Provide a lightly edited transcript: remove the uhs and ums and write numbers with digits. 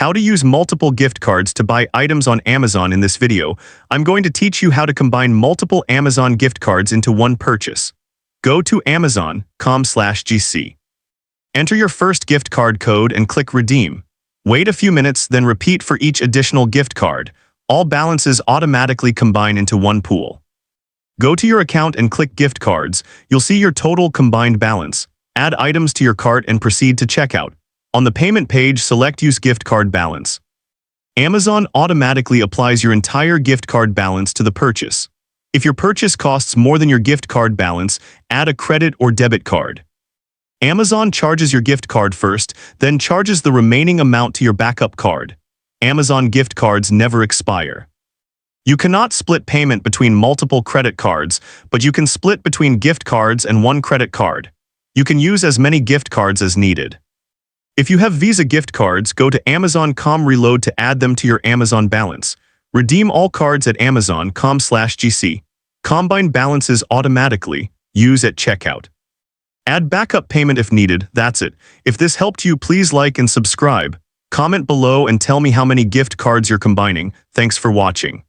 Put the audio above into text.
how to use multiple gift cards to buy items on Amazon. In this video, I'm going to teach you how to combine multiple Amazon gift cards into one purchase. Go to amazon.com/gc. Enter your first gift card code and click Redeem. Wait a few minutes, then repeat for each additional gift card. All balances automatically combine into one pool. Go to your account and click Gift Cards. You'll see your total combined balance. Add items to your cart and proceed to checkout. On the payment page, select Use Gift Card Balance. Amazon automatically applies your entire gift card balance to the purchase. If your purchase costs more than your gift card balance, add a credit or debit card. Amazon charges your gift card first, then charges the remaining amount to your backup card. Amazon gift cards never expire. You cannot split payment between multiple credit cards, but you can split between gift cards and one credit card. You can use as many gift cards as needed. If you have Visa gift cards, go to Amazon.com Reload to add them to your Amazon balance. Redeem all cards at Amazon.com/gc. Combine balances automatically. Use at checkout. Add backup payment if needed. That's it. If this helped you, please like and subscribe. Comment below and tell me how many gift cards you're combining. Thanks for watching.